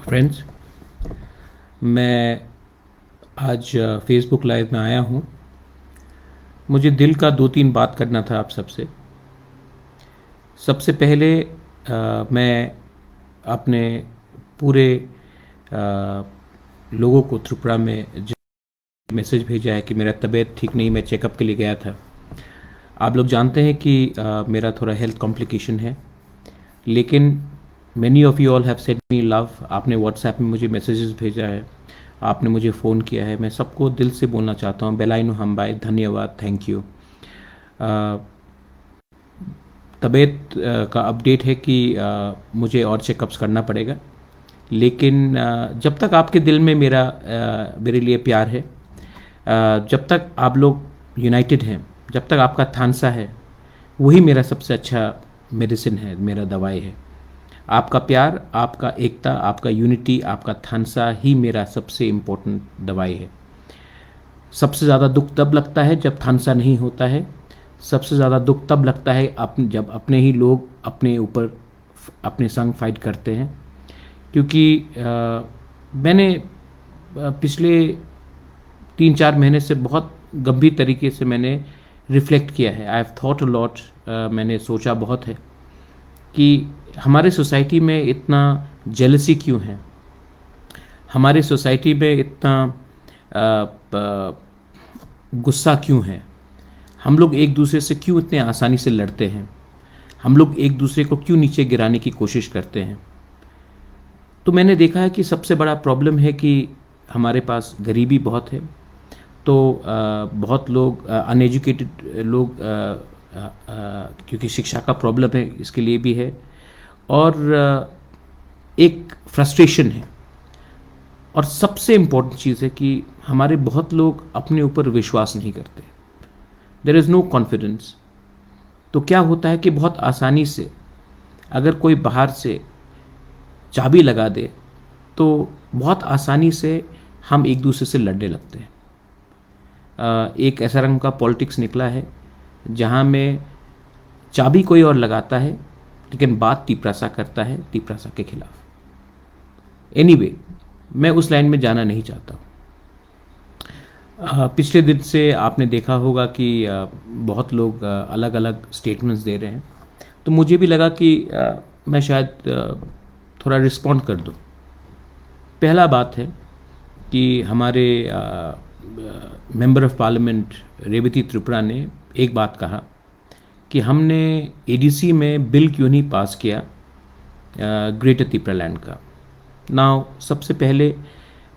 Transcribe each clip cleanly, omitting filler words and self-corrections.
Friends, मैं आज Facebook live में आया हूँ। मुझे दिल का दो तीन बात करना था आप सबसे। सबसे पहले मैं अपने पूरे लोगों को त्रिपुरा में जो मैसेज भेजा है कि मेरा तबीयत ठीक नहीं, मैं चेकअप के लिए गया था। आप लोग जानते हैं कि मेरा थोड़ा हेल्थ कॉम्प्लिकेशन है, लेकिन many of you all have send me love. आपने व्हाट्सएप में मुझे मैसेजेस भेजा है, आपने मुझे फ़ोन किया है। मैं सबको दिल से बोलना चाहता हूँ, बेलाइनो हमबाई, धन्यवाद, थैंक यू। तबीयत का अपडेट है कि मुझे और चेकअप्स करना पड़ेगा, लेकिन जब तक आपके दिल में मेरे लिए प्यार है, जब तक आप लोग यूनाइटेड हैं, जब तक आपका थानसा है, वही मेरा सबसे अच्छा मेडिसिन है, मेरा दवाई है। आपका प्यार, आपका एकता, आपका यूनिटी, आपका थानसा ही मेरा सबसे इम्पोर्टेंट दवाई है। सबसे ज़्यादा दुख तब लगता है जब थानसा नहीं होता है। सबसे ज़्यादा दुख तब लगता है जब अपने ही लोग अपने ऊपर अपने संग फाइट करते हैं। क्योंकि मैंने पिछले 3-4 महीने से बहुत गंभीर तरीके से मैंने रिफ्लेक्ट किया है। I have thought a lot. मैंने सोचा बहुत है कि हमारे सोसाइटी में इतना जेलसी क्यों है, हमारे सोसाइटी में इतना गुस्सा क्यों है, हम लोग एक दूसरे से क्यों इतने आसानी से लड़ते हैं, हम लोग एक दूसरे को क्यों नीचे गिराने की कोशिश करते हैं। तो मैंने देखा है कि सबसे बड़ा प्रॉब्लम है कि हमारे पास गरीबी बहुत है। तो बहुत लोग अनएजुकेटेड लोग, क्योंकि शिक्षा का प्रॉब्लम है, इसके लिए भी है। और एक फ्रस्ट्रेशन है। और सबसे इम्पोर्टेंट चीज़ है कि हमारे बहुत लोग अपने ऊपर विश्वास नहीं करते। There is no confidence. तो क्या होता है कि बहुत आसानी से अगर कोई बाहर से चाबी लगा दे तो बहुत आसानी से हम एक दूसरे से लड़ने लगते हैं। एक ऐसा रंग का पॉलिटिक्स निकला है जहाँ में चाबी कोई और लगाता है, लेकिन बात तिपरासा करता है तिपरासा के खिलाफ। एनीवे, मैं उस लाइन में जाना नहीं चाहता। पिछले दिन से आपने देखा होगा कि बहुत लोग अलग अलग स्टेटमेंट्स दे रहे हैं, तो मुझे भी लगा कि मैं शायद थोड़ा रिस्पॉन्ड कर दूं। पहला बात है कि हमारे member of parliament Revati Tripura ने एक बात कहा कि हमने एडीसी में बिल क्यों नहीं पास किया ग्रेटर त्रिपुरा लैंड का। नाउ सबसे पहले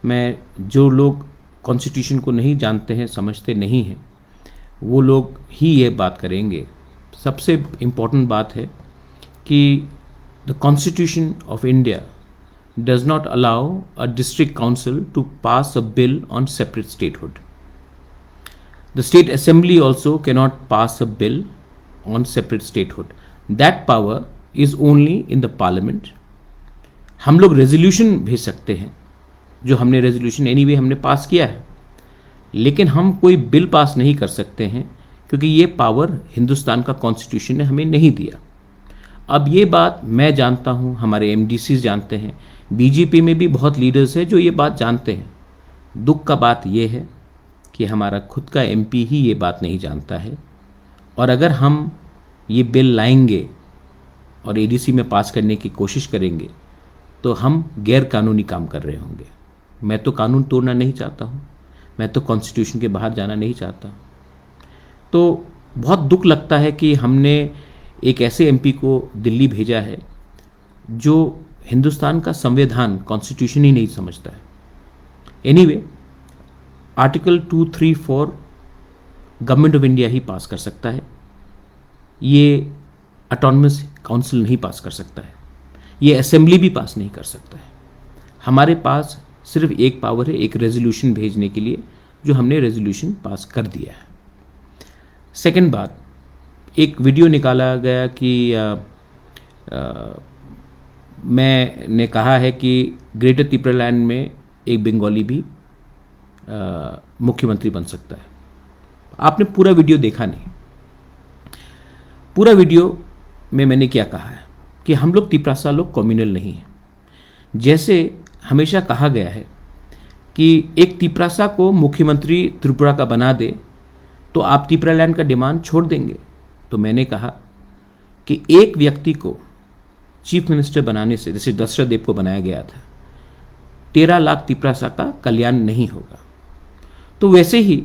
मैं, जो लोग कॉन्स्टिट्यूशन को नहीं जानते हैं, समझते नहीं हैं, वो लोग ही ये बात करेंगे। सबसे इम्पोर्टेंट बात है कि the constitution of India does not allow a district council to pass a bill on separate statehood. The state assembly also cannot pass a bill on separate statehood. That power is only in the parliament. हम लोग resolution भेज सकते हैं, जो हमने resolution anyway हमने पास किया है, लेकिन हम कोई बिल पास नहीं कर सकते हैं, क्योंकि ये पावर हिंदुस्तान का कॉन्स्टिट्यूशन ने हमें नहीं दिया। अब ये बात मैं जानता हूँ, हमारे एमडीसी जानते हैं, बीजेपी में भी बहुत लीडर्स हैं जो ये बात जानते हैं। दुख का बात ये है कि हमारा खुद का एमपी ही ये बात नहीं जानता है। और अगर हम ये बिल लाएंगे और एडीसी में पास करने की कोशिश करेंगे तो हम गैर कानूनी काम कर रहे होंगे। मैं तो कानून तोड़ना नहीं चाहता हूँ, मैं तो कॉन्स्टिट्यूशन के बाहर जाना नहीं चाहता। तो बहुत दुख लगता है कि हमने एक ऐसे एमपी को दिल्ली भेजा है जो हिंदुस्तान का संविधान, कॉन्स्टिट्यूशन ही नहीं समझता है। Anyway, article 234 government of India ही पास कर सकता है, ये ऑटोनमस काउंसिल नहीं पास कर सकता है, ये असेंबली भी पास नहीं कर सकता है। हमारे पास सिर्फ एक पावर है, एक रेजोल्यूशन भेजने के लिए, जो हमने रेजोल्यूशन पास कर दिया है। सेकंड बात, एक वीडियो निकाला गया कि मैंने कहा है कि ग्रेटर त्रिपुरा लैंड में एक बंगाली भी मुख्यमंत्री बन सकता है। आपने पूरा वीडियो देखा नहीं। पूरा वीडियो में मैंने क्या कहा है कि हम लोग तिपरासा लोग कम्युनल नहीं हैं। जैसे हमेशा कहा गया है कि एक तिपरासा को मुख्यमंत्री त्रिपुरा का बना दे तो आप त्रिपुरालैंड का डिमांड छोड़ देंगे। तो मैंने कहा कि एक व्यक्ति को चीफ मिनिस्टर बनाने से, जैसे दशरथ देव को बनाया गया था, 13 लाख तिपरासा का कल्याण नहीं होगा। तो वैसे ही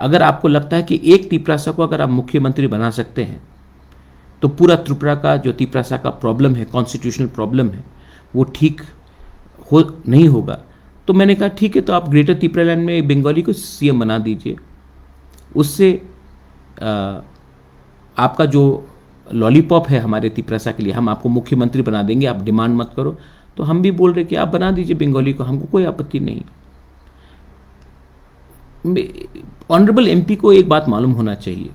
अगर आपको लगता है कि एक तिपरासा को अगर आप मुख्यमंत्री बना सकते हैं तो पूरा त्रिपुरा का जो तिपरासा का प्रॉब्लम है, कॉन्स्टिट्यूशनल प्रॉब्लम है, वो ठीक हो नहीं होगा। तो मैंने कहा ठीक है, तो आप ग्रेटर त्रिपुरालैंड में बंगाली को सीएम बना दीजिए, उससे आपका जो लॉलीपॉप है हमारे तिपरासा के लिए, हम आपको मुख्यमंत्री बना देंगे, आप डिमांड मत करो। तो हम भी बोल रहे कि आप बना दीजिए बंगाली को, हमको कोई आपत्ति नहीं। ऑनरेबल एमपी को एक बात मालूम होना चाहिए,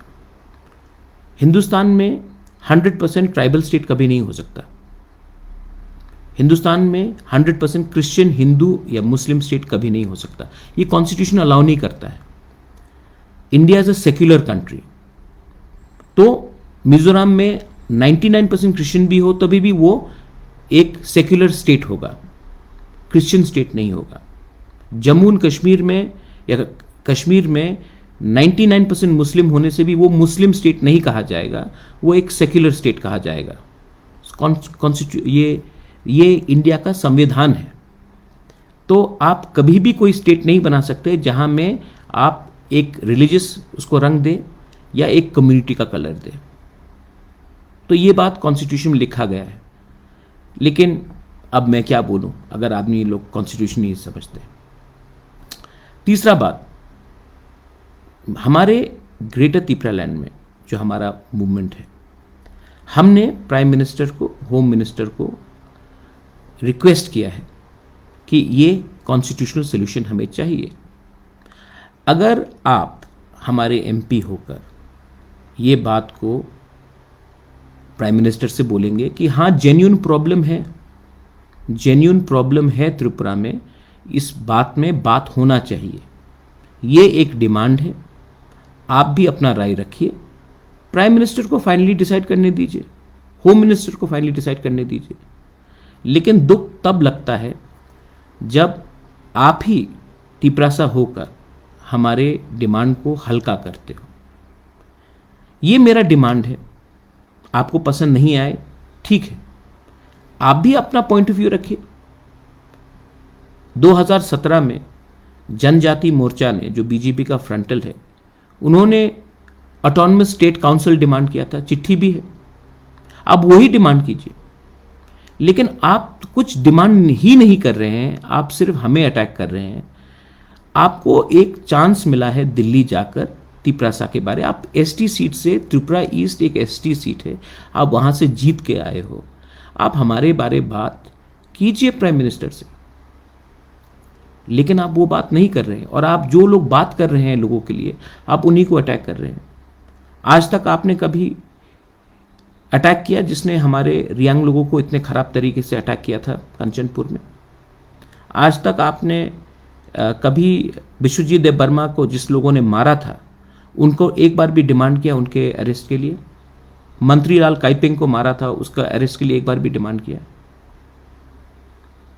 हिंदुस्तान में 100% ट्राइबल स्टेट कभी नहीं हो सकता। हिंदुस्तान में 100% क्रिश्चियन, हिंदू या मुस्लिम स्टेट कभी नहीं हो सकता। ये कॉन्स्टिट्यूशन अलाउ नहीं करता है। India is a secular country. तो मिजोरम में 99% क्रिश्चियन भी हो तभी भी वो एक सेक्युलर स्टेट होगा, क्रिश्चियन स्टेट नहीं होगा। जम्मू एंड कश्मीर में या कश्मीर में 99% मुस्लिम होने से भी वो मुस्लिम स्टेट नहीं कहा जाएगा, वो एक सेक्युलर स्टेट कहा जाएगा। ये इंडिया का संविधान है। तो आप कभी भी कोई स्टेट नहीं बना सकते जहां में आप एक रिलीजियस उसको रंग दे या एक कम्युनिटी का कलर दे। तो ये बात कॉन्स्टिट्यूशन में लिखा गया है। लेकिन अब मैं क्या बोलूं अगर आदमी लोग कॉन्स्टिट्यूशन नहीं समझते। तीसरा बात, हमारे ग्रेटर त्रिपुरालैंड में जो हमारा मूवमेंट है, हमने प्राइम मिनिस्टर को, होम मिनिस्टर को रिक्वेस्ट किया है कि ये कॉन्स्टिट्यूशनल सोल्यूशन हमें चाहिए। अगर आप हमारे एमपी होकर ये बात को प्राइम मिनिस्टर से बोलेंगे कि हाँ जेन्युइन प्रॉब्लम है त्रिपुरा में, इस बात में बात होना चाहिए, ये एक डिमांड है, आप भी अपना राय रखिए, प्राइम मिनिस्टर को फाइनली डिसाइड करने दीजिए, होम मिनिस्टर को फाइनली डिसाइड करने दीजिए। लेकिन दुख तब लगता है जब आप ही तिपरासा होकर हमारे डिमांड को हल्का करते हो। ये मेरा डिमांड है, आपको पसंद नहीं आए ठीक है, आप भी अपना पॉइंट ऑफ व्यू रखिए। 2017 में जनजाति मोर्चा ने, जो बीजेपी का फ्रंटल है, उन्होंने ऑटोनमस स्टेट काउंसिल डिमांड किया था, चिट्ठी भी है, आप वही डिमांड कीजिए। लेकिन आप कुछ डिमांड ही नहीं कर रहे हैं, आप सिर्फ हमें अटैक कर रहे हैं। आपको एक चांस मिला है दिल्ली जाकर तिपरासा के बारे, आप एसटी सीट से, त्रिपुरा ईस्ट एक एसटी सीट है, आप वहां से जीत के आए हो, आप हमारे बारे बात कीजिए प्राइम मिनिस्टर से। लेकिन आप वो बात नहीं कर रहे हैं, और आप जो लोग बात कर रहे हैं लोगों के लिए, आप उन्हीं को अटैक कर रहे हैं। आज तक आपने कभी अटैक किया जिसने हमारे रियांग लोगों को इतने खराब तरीके से अटैक किया था कंचनपुर में? आज तक आपने कभी विश्वजीत देव वर्मा को, जिस लोगों ने मारा था, उनको एक बार भी डिमांड किया उनके अरेस्ट के लिए? मंत्री लाल काइपिंग को मारा था, उसका अरेस्ट के लिए एक बार भी डिमांड किया?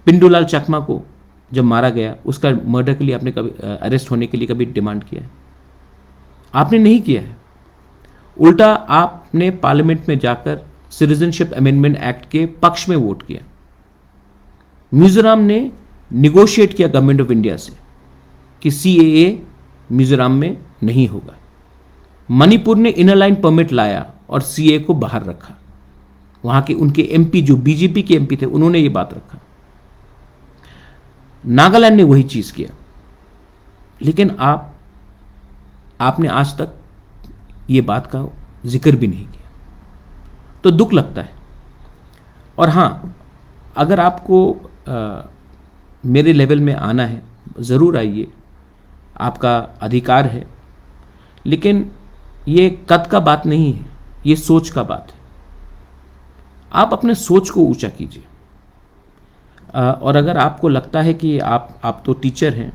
पिंडूलाल चकमा को जब मारा गया, उसका मर्डर के लिए आपने कभी, अरेस्ट होने के लिए कभी डिमांड किया है? आपने नहीं किया है। उल्टा आपने पार्लियामेंट में जाकर सिटीजनशिप अमेंडमेंट एक्ट के पक्ष में वोट किया। मिजोरम ने निगोशिएट किया गवर्नमेंट ऑफ इंडिया से कि सीएए मिजोरम में नहीं होगा। मणिपुर ने इनर लाइन परमिट लाया और सीए को बाहर रखा। वहां के उनके एमपी, जो बीजेपी के एमपी थे, उन्होंने ये बात रखा। नागालैंड ने वही चीज किया। लेकिन आपने आज तक ये बात का जिक्र भी नहीं किया, तो दुख लगता है। और हां, अगर आपको मेरे लेवल में आना है, ज़रूर आइए, आपका अधिकार है। लेकिन ये कद का बात नहीं है, ये सोच का बात है। आप अपने सोच को ऊंचा कीजिए। और अगर आपको लगता है कि आप तो टीचर हैं,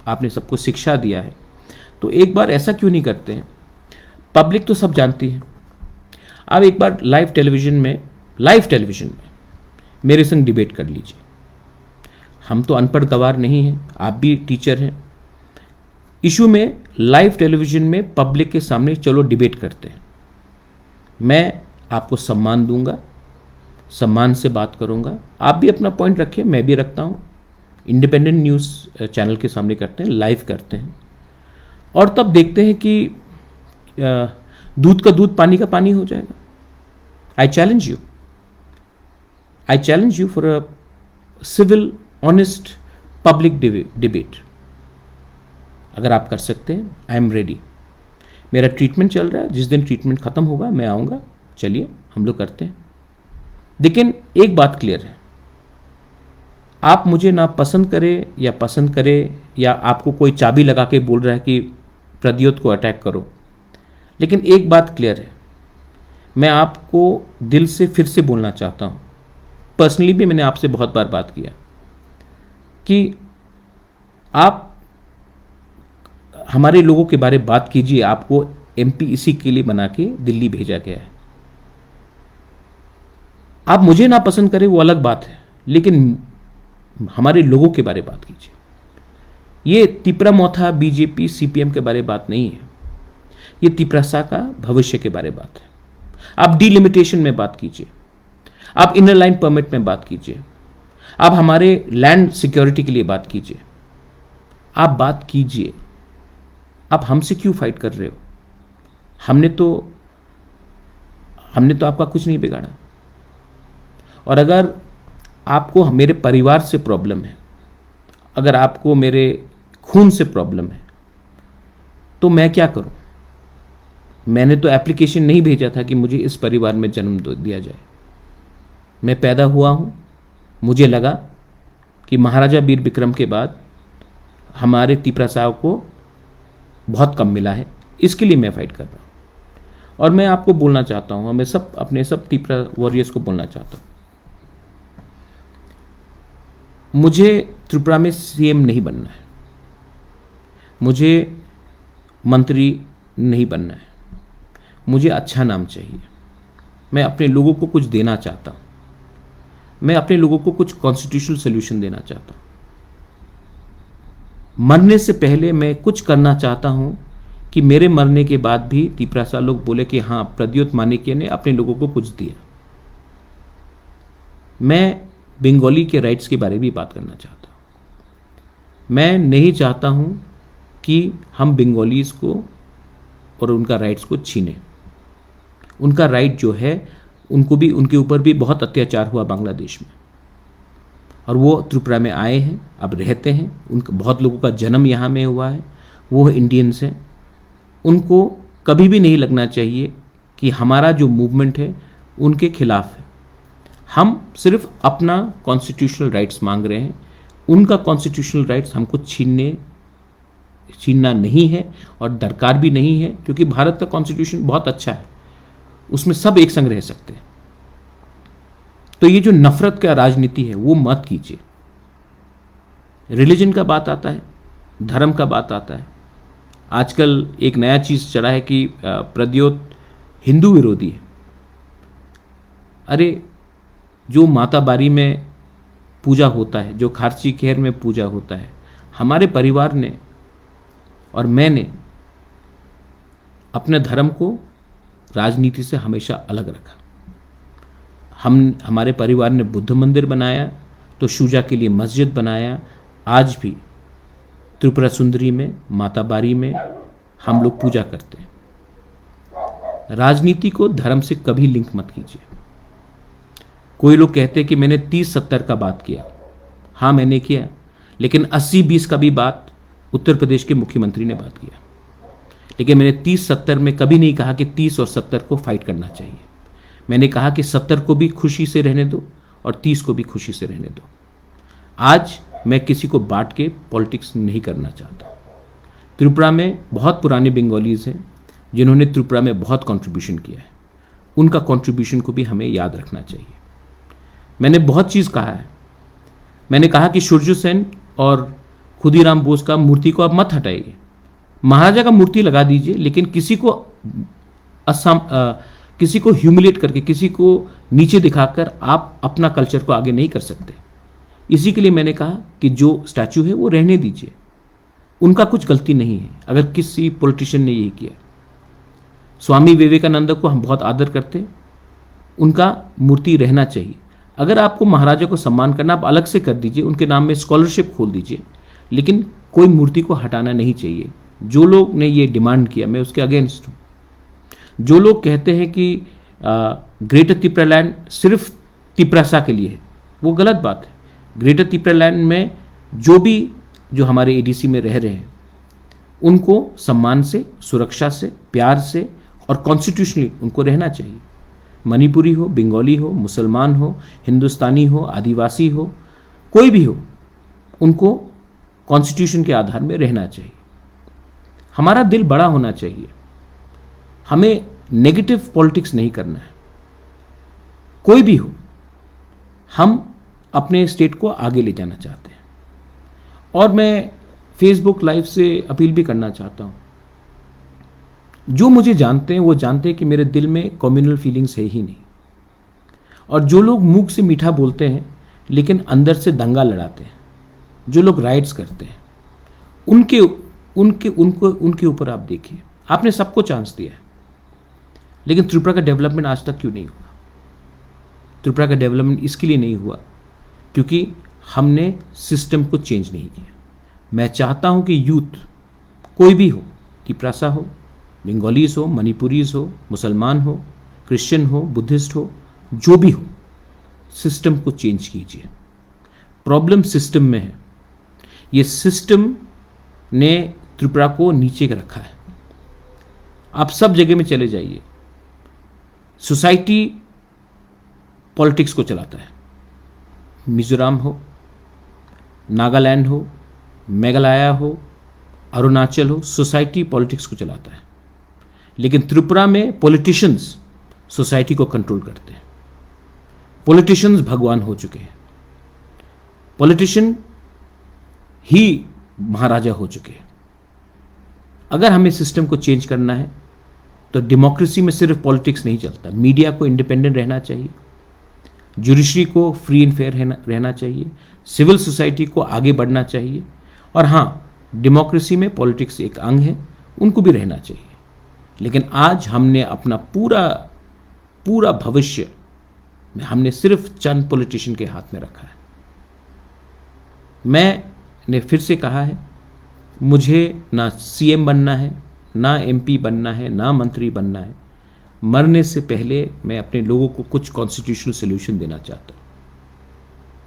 आपने सबको शिक्षा दिया है, तो एक बार ऐसा क्यों नहीं करते हैं? पब्लिक तो सब जानती है। आप एक बार लाइव टेलीविजन में मेरे संग डिबेट कर लीजिए। हम तो अनपढ़ गवार नहीं हैं, आप भी टीचर हैं। इशू में लाइव टेलीविजन में पब्लिक के सामने चलो डिबेट करते हैं। मैं आपको सम्मान दूंगा, सम्मान से बात करूंगा, आप भी अपना पॉइंट रखिए, मैं भी रखता हूं। इंडिपेंडेंट न्यूज़ चैनल के सामने करते हैं, लाइव करते हैं, और तब देखते हैं कि दूध का दूध पानी का पानी हो जाएगा। I challenge you for a civil honest public debate. अगर आप कर सकते हैं, आई एम रेडी। मेरा ट्रीटमेंट चल रहा है, जिस दिन ट्रीटमेंट खत्म होगा मैं आऊंगा, चलिए हम लोग करते हैं। लेकिन एक बात क्लियर है, आप मुझे ना पसंद करें या पसंद करें, या आपको कोई चाबी लगा के बोल रहा है कि प्रद्योत को अटैक करो, लेकिन एक बात क्लियर है, मैं आपको दिल से फिर से बोलना चाहता हूं। पर्सनली भी मैंने आपसे बहुत बार बात किया कि आप हमारे लोगों के बारे में बात कीजिए। आपको एमपी इसी के लिए बना के दिल्ली भेजा गया है। आप मुझे ना पसंद करें वो अलग बात है, लेकिन हमारे लोगों के बारे में बात कीजिए। ये तिपरा मोथा बीजेपी सीपीएम के बारे में बात नहीं है, ये तिपरासा का भविष्य के बारे में बात है। आप डिलिमिटेशन में बात कीजिए, आप इनर लाइन परमिट में बात कीजिए, आप हमारे लैंड सिक्योरिटी के लिए बात कीजिए, आप बात कीजिए। आप हमसे क्यों फाइट कर रहे हो? हमने तो आपका कुछ नहीं बिगाड़ा। और अगर आपको मेरे परिवार से प्रॉब्लम है, अगर आपको मेरे खून से प्रॉब्लम है, तो मैं क्या करूं? मैंने तो एप्लीकेशन नहीं भेजा था कि मुझे इस परिवार में जन्म दिया जाए। मैं पैदा हुआ हूं, मुझे लगा कि महाराजा वीर विक्रम के बाद हमारे तिपरा साहब को बहुत कम मिला है, इसके लिए मैं फाइट कर रहा हूं। और मैं आपको बोलना चाहता हूं, मैं अपने सब तिपरा वॉरियर्स को बोलना चाहता हूं, मुझे त्रिपुरा में सीएम नहीं बनना है, मुझे मंत्री नहीं बनना है, मुझे अच्छा नाम चाहिए। मैं अपने लोगों को कुछ देना चाहता हूं, मैं अपने लोगों को कुछ कॉन्स्टिट्यूशनल सोल्यूशन देना चाहता हूं। मरने से पहले मैं कुछ करना चाहता हूं कि मेरे मरने के बाद भी तिपरासा लोग बोले कि हाँ, प्रद्योत माणिक्य ने अपने लोगों को कुछ दिया। मैं बंगाली के राइट्स के बारे में भी बात करना चाहता हूं। मैं नहीं चाहता हूं कि हम बंगालीज को और उनका राइट्स को छीने। उनका राइट जो है, उनको भी, उनके ऊपर भी बहुत अत्याचार हुआ बांग्लादेश में, और वो त्रिपुरा में आए हैं, अब रहते हैं। उनका बहुत लोगों का जन्म यहाँ में हुआ है, वो इंडियंस हैं। उनको कभी भी नहीं लगना चाहिए कि हमारा जो मूवमेंट है उनके खिलाफ है। हम सिर्फ अपना कॉन्स्टिट्यूशनल राइट्स मांग रहे हैं। उनका कॉन्स्टिट्यूशनल राइट्स हमको छीनना नहीं है और दरकार भी नहीं है, क्योंकि भारत का कॉन्स्टिट्यूशन बहुत अच्छा है, उसमें सब एक संग रह सकते हैं। तो ये जो नफरत का राजनीति है वो मत कीजिए। रिलीजन का बात आता है, धर्म का बात आता है। आजकल एक नया चीज चला है कि प्रद्योत हिंदू विरोधी है। अरे, जो माता बारी में पूजा होता है, जो खारची खेर में पूजा होता है, हमारे परिवार ने और मैंने अपने धर्म को राजनीति से हमेशा अलग रखा। हमारे परिवार ने बुद्ध मंदिर बनाया, तो शुजा के लिए मस्जिद बनाया। आज भी त्रिपुरा सुंदरी में, माता बारी में हम लोग पूजा करते हैं। राजनीति को धर्म से कभी लिंक मत कीजिए। कोई लोग कहते हैं कि मैंने 30-70 का बात किया। हाँ, मैंने किया, लेकिन 80-20 का भी बात उत्तर प्रदेश के मुख्यमंत्री ने बात किया। लेकिन मैंने 30-70 में कभी नहीं कहा कि 30 और 70 को फाइट करना चाहिए। मैंने कहा कि 70 को भी खुशी से रहने दो और 30 को भी खुशी से रहने दो। आज मैं किसी को बांट के पॉलिटिक्स नहीं करना चाहता। त्रिपुरा में बहुत पुराने बंगालीज हैं जिन्होंने त्रिपुरा में बहुत कंट्रीब्यूशन किया है। उनका कंट्रीब्यूशन को भी हमें याद रखना चाहिए। मैंने बहुत चीज़ कहा है। मैंने कहा कि सूर्य सेन और खुदीराम बोस का मूर्ति को आप मत हटाइए, महाराजा का मूर्ति लगा दीजिए, लेकिन किसी को ह्यूमिलेट करके, किसी को नीचे दिखाकर आप अपना कल्चर को आगे नहीं कर सकते। इसी के लिए मैंने कहा कि जो स्टैचू है वो रहने दीजिए, उनका कुछ गलती नहीं है अगर किसी पॉलिटिशियन ने यही किया। स्वामी विवेकानंद को हम बहुत आदर करते हैं, उनका मूर्ति रहना चाहिए। अगर आपको महाराजा को सम्मान करना, आप अलग से कर दीजिए, उनके नाम में स्कॉलरशिप खोल दीजिए, लेकिन कोई मूर्ति को हटाना नहीं चाहिए। जो लोग ने ये डिमांड किया, मैं उसके अगेंस्ट हूँ। जो लोग कहते हैं कि ग्रेटर तिपरालैंड सिर्फ तिपरासा के लिए है, वो गलत बात है। ग्रेटर तिपरालैंड में जो हमारे एडीसी में रह रहे हैं, उनको सम्मान से, सुरक्षा से, प्यार से और कॉन्स्टिट्यूशनली उनको रहना चाहिए। मणिपुरी हो, बंगाली हो, मुसलमान हो, हिंदुस्तानी हो, आदिवासी हो, कोई भी हो, उनको कॉन्स्टिट्यूशन के आधार में रहना चाहिए। हमारा दिल बड़ा होना चाहिए, हमें नेगेटिव पॉलिटिक्स नहीं करना है। कोई भी हो, हम अपने स्टेट को आगे ले जाना चाहते हैं। और मैं फेसबुक लाइव से अपील भी करना चाहता हूं, जो मुझे जानते हैं वो जानते हैं कि मेरे दिल में कम्युनल फीलिंग्स है ही नहीं। और जो लोग मुंह से मीठा बोलते हैं लेकिन अंदर से दंगा लड़ाते हैं, जो लोग राइट्स करते हैं, उनके ऊपर आप देखिए। आपने सबको चांस दिया है, लेकिन त्रिपुरा का डेवलपमेंट आज तक क्यों नहीं हुआ? त्रिपुरा का डेवलपमेंट इसके लिए नहीं हुआ क्योंकि हमने सिस्टम को चेंज नहीं किया। मैं चाहता हूं कि यूथ कोई भी हो, तिपरासा हो, बंगालीज हो, मणिपुरीज हो, मुसलमान हो, क्रिश्चियन हो, बुद्धिस्ट हो, जो भी हो, सिस्टम को चेंज कीजिए। प्रॉब्लम सिस्टम में है। ये सिस्टम ने त्रिपुरा को नीचे रखा है। आप सब जगह में चले जाइए, सोसाइटी पॉलिटिक्स को चलाता है। मिजोरम हो, नागालैंड हो, मेघालय हो, अरुणाचल हो, सोसाइटी पॉलिटिक्स को चलाता है। लेकिन त्रिपुरा में पॉलिटिशियंस सोसाइटी को कंट्रोल करते हैं। पॉलिटिशियंस भगवान हो चुके हैं, पॉलिटिशियन ही महाराजा हो चुके हैं। अगर हमें सिस्टम को चेंज करना है तो डेमोक्रेसी में सिर्फ पॉलिटिक्स नहीं चलता। मीडिया को इंडिपेंडेंट रहना चाहिए, जुडिशरी को फ्री एंड फेयर रहना चाहिए, सिविल सोसाइटी को आगे बढ़ना चाहिए, और हाँ, डेमोक्रेसी में पॉलिटिक्स एक अंग है, उनको भी रहना चाहिए। लेकिन आज हमने अपना पूरा भविष्य हमने सिर्फ चंद पॉलिटिशियन के हाथ में रखा है। मैंने फिर से कहा है, मुझे ना सीएम बनना है, ना एमपी बनना है, ना मंत्री बनना है। मरने से पहले मैं अपने लोगों को कुछ कॉन्स्टिट्यूशनल सोल्यूशन देना चाहता हूं।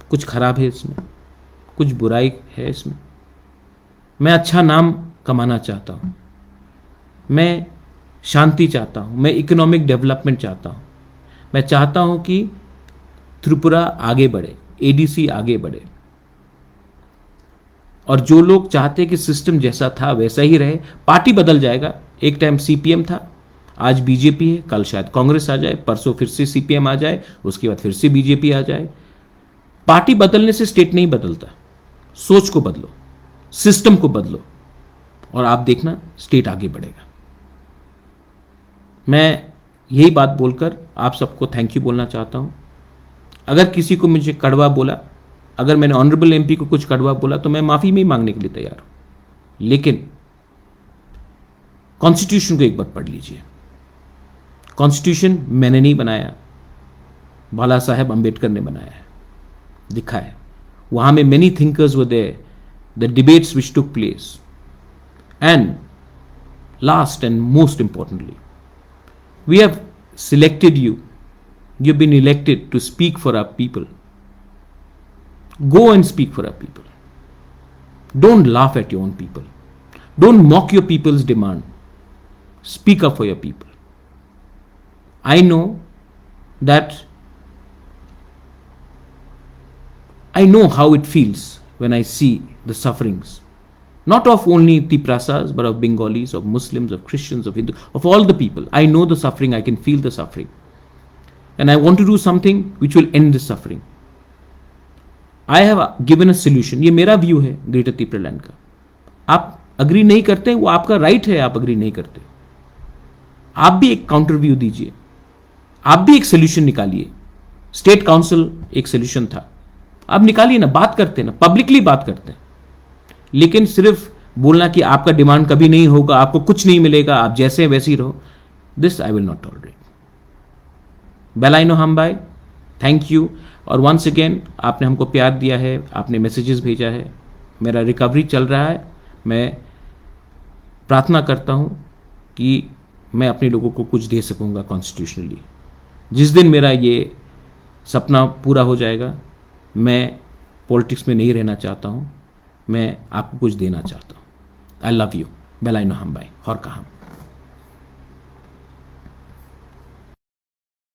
कुछ खराब है इसमें, कुछ बुराई है इसमें। मैं अच्छा नाम कमाना चाहता हूं, मैं शांति चाहता हूं, मैं इकोनॉमिक डेवलपमेंट चाहता हूं। मैं चाहता हूं कि त्रिपुरा आगे बढ़े, एडीसी आगे बढ़े। और जो लोग चाहते हैं कि सिस्टम जैसा था वैसा ही रहे, पार्टी बदल जाएगा। एक टाइम सीपीएम था, आज बीजेपी है, कल शायद कांग्रेस आ जाए, परसों फिर से सीपीएम आ जाए, उसके बाद फिर से बीजेपी आ जाए। पार्टी बदलने से स्टेट नहीं बदलता। सोच को बदलो, सिस्टम को बदलो, और आप देखना स्टेट आगे बढ़ेगा। मैं यही बात बोलकर आप सबको थैंक यू बोलना चाहता हूं। अगर किसी को मुझे कड़वा बोला, अगर मैंने ऑनरेबल एमपी को कुछ कड़वा बोला, तो मैं माफी में ही मांगने के लिए तैयार हूं। लेकिन कॉन्स्टिट्यूशन को एक बार पढ़ लीजिए। कॉन्स्टिट्यूशन मैंने नहीं बनाया, बाला साहेब अंबेडकर ने बनाया है, लिखा है। वहां में many thinkers were there, the debates which took place, and last and most importantly, we have selected you. You've been elected to speak for our people. Go and speak for our people. Don't laugh at your own people. Don't mock your people's demand. Speak up for your people. I know how it feels when I see the sufferings, not of only Tiprasas, but of Bengalis, of Muslims, of Christians, of Hindus, of all the people. I know the suffering, I can feel the suffering. And I want to do something which will end this suffering. I have given a solution. ये मेरा view है greater तिपरालैंड का। आप agree नहीं करते, वो आपका right है, आप अग्री नहीं करते। आप भी एक काउंटर व्यू दीजिए, आप भी एक सोल्यूशन निकालिए। स्टेट काउंसिल एक सोल्यूशन था, आप निकालिए ना, बात करते हैं ना, पब्लिकली बात करते हैं। लेकिन सिर्फ बोलना कि आपका डिमांड कभी नहीं होगा, आपको कुछ नहीं मिलेगा, आप जैसे वैसे ही रहो, this I will not tolerate. बेलाइनो हम भाई, थैंक यू। और वंस अगेन आपने हमको प्यार दिया है, आपने मैसेजेस भेजा है, मेरा रिकवरी चल रहा है। मैं प्रार्थना करता हूँ कि मैं अपने लोगों को कुछ दे सकूँगा कॉन्स्टिट्यूशनली। जिस दिन मेरा ये सपना पूरा हो जाएगा, मैं पॉलिटिक्स में नहीं रहना चाहता हूँ, मैं आपको कुछ देना चाहता हूँ। I love you. बेलाइनो हम भाई, और कहा।